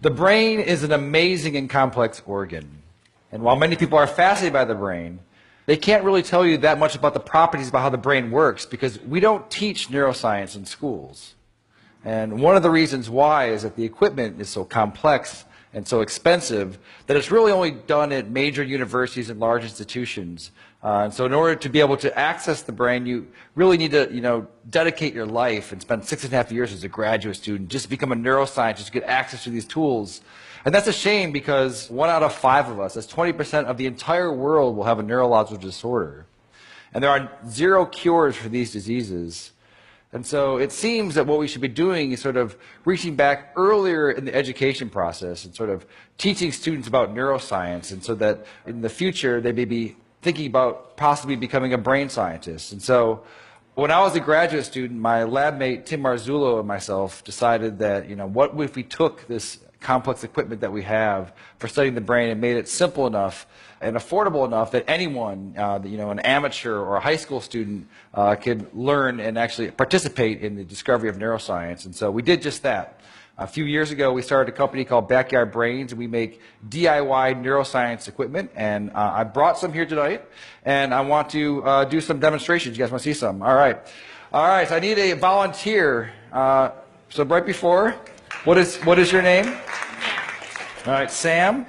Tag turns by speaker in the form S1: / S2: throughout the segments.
S1: The brain is an amazing and complex organ. And while many people are fascinated by the brain, they can't really tell you that much about the properties about how the brain works because we don't teach neuroscience in schools. And one of the reasons why is that the equipment is so complex and so expensive that it's really only done at major universities and large institutions. And so in order to be able to access the brain, you really need to, dedicate your life and spend 6.5 years as a graduate student just to become a neuroscientist to get access to these tools. And that's a shame because 1 out of 5 of us, that's 20% of the entire world, will have a neurological disorder. And there are 0 cures for these diseases. And so it seems that what we should be doing is sort of reaching back earlier in the education process and sort of teaching students about neuroscience, and so that in the future they may be thinking about possibly becoming a brain scientist. And so when I was a graduate student, my lab mate Tim Marzullo and myself decided that, what if we took this complex equipment that we have for studying the brain and made it simple enough and affordable enough that anyone, an amateur or a high school student, could learn and actually participate in the discovery of neuroscience. And so we did just that. A few years ago, we started a company called Backyard Brains, and we make DIY neuroscience equipment. And I brought some here tonight, and I want to do some demonstrations. You guys want to see some? All right. All right, so I need a volunteer. So right before, what is your name? All right, Sam.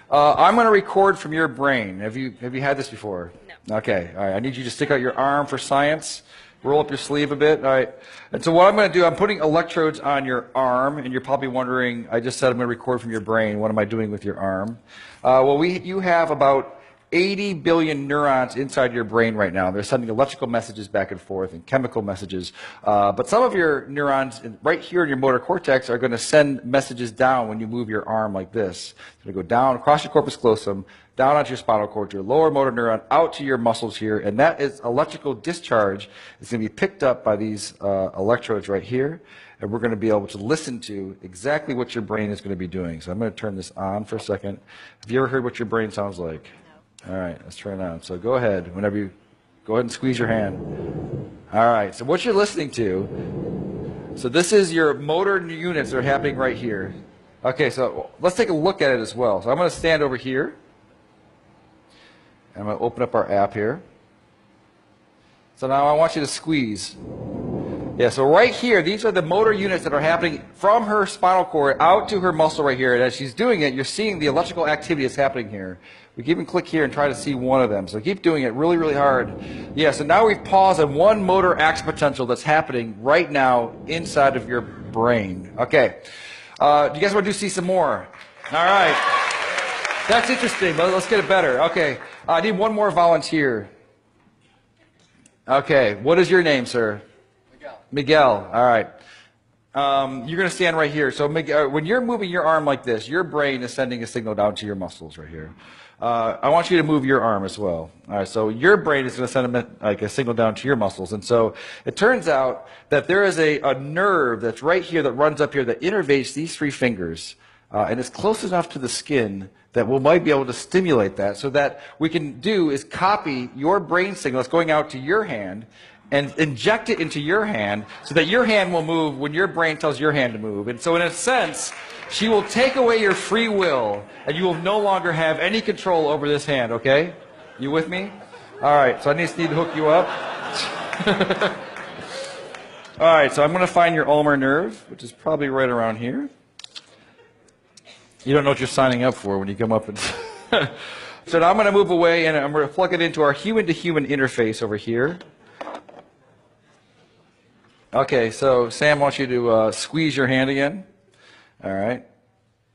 S1: I'm going to record from your brain. Have you had this before? No. Okay. All right. I need you to stick out your arm for science. Roll up your sleeve a bit. All right. And so what I'm going to do, I'm putting electrodes on your arm, and you're probably wondering, I just said I'm going to record from your brain. What am I doing with your arm? You have about 80 billion neurons inside your brain right now. They're sending electrical messages back and forth and chemical messages. But some of your neurons right here in your motor cortex are going to send messages down when you move your arm like this. It's going to go down across your corpus callosum, down onto your spinal cord, your lower motor neuron, out to your muscles here. And that is electrical discharge. It's going to be picked up by these electrodes right here. And we're going to be able to listen to exactly what your brain is going to be doing. So I'm going to turn this on for a second. Have you ever heard what your brain sounds like? All right, let's turn it on. So go ahead. Whenever you go ahead and squeeze your hand. All right, so what you're listening to, so this is your motor units that are happening right here. Okay, so let's take a look at it as well. So I'm going to stand over here. And I'm going to open up our app here. So now I want you to squeeze. Yeah, so right here, these are the motor units that are happening from her spinal cord out to her muscle right here. And as she's doing it, you're seeing the electrical activity that's happening here. We can even click here and try to see one of them. So keep doing it really, really hard. Yeah, so now we've paused on one motor action potential that's happening right now inside of your brain. Okay. Do you guys want to see some more? All right. That's interesting, but let's get it better. Okay. I need one more volunteer. Okay. What is your name, sir? Miguel. All right. You're going to stand right here. So Miguel, when you're moving your arm like this, your brain is sending a signal down to your muscles right here. I want you to move your arm as well. All right, so your brain is going to send a signal down to your muscles. And so it turns out that there is a nerve that's right here that runs up here that innervates these 3 fingers. And it's close enough to the skin that we might be able to stimulate that. So that we can do is copy your brain signal that's going out to your hand and inject it into your hand so that your hand will move when your brain tells your hand to move. And so in a sense, she will take away your free will, and you will no longer have any control over this hand, okay? You with me? All right, so I just need to hook you up. All right, so I'm going to find your ulnar nerve, which is probably right around here. You don't know what you're signing up for when you come up and... So now I'm going to move away, and I'm going to plug it into our human-to-human interface over here. Okay, so Sam wants you to squeeze your hand again. All right.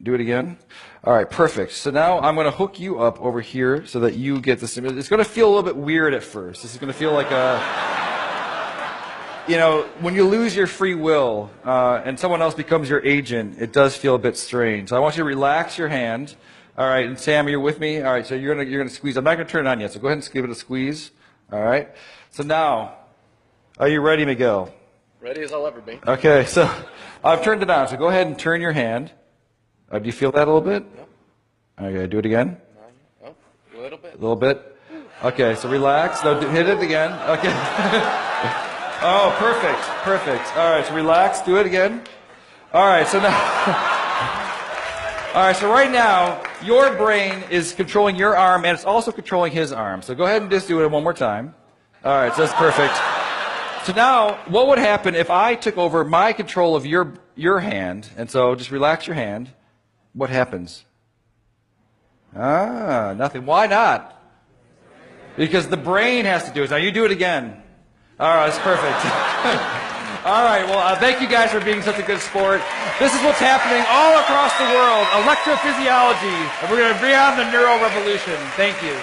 S1: Do it again. All right, perfect. So now I'm going to hook you up over here so that you get this. It's going to feel a little bit weird at first. This is going to feel like a, when you lose your free will and someone else becomes your agent, it does feel a bit strange. So I want you to relax your hand. All right, and Sam, you're with me? All right, so you're going to squeeze. I'm not going to turn it on yet, so go ahead and give it a squeeze. All right. So now, are you ready, Miguel?
S2: Ready as I'll ever be.
S1: Okay, so I've turned it on. So go ahead and turn your hand. Do you feel that a little bit? No. Okay, do it again.
S2: No, a little bit.
S1: A little bit. Okay, so relax. No, hit it again. Okay. Oh, perfect, perfect. All right, so relax. Do it again. All right, so now. All right, so right now, your brain is controlling your arm, and it's also controlling his arm. So go ahead and just do it one more time. All right, so that's perfect. So now, what would happen if I took over my control of your hand? And so just relax your hand. What happens? Nothing. Why not? Because the brain has to do it. Now you do it again. All right, that's perfect. All right, well, thank you guys for being such a good sport. This is what's happening all across the world, electrophysiology. And we're going to bring on the neural revolution. Thank you.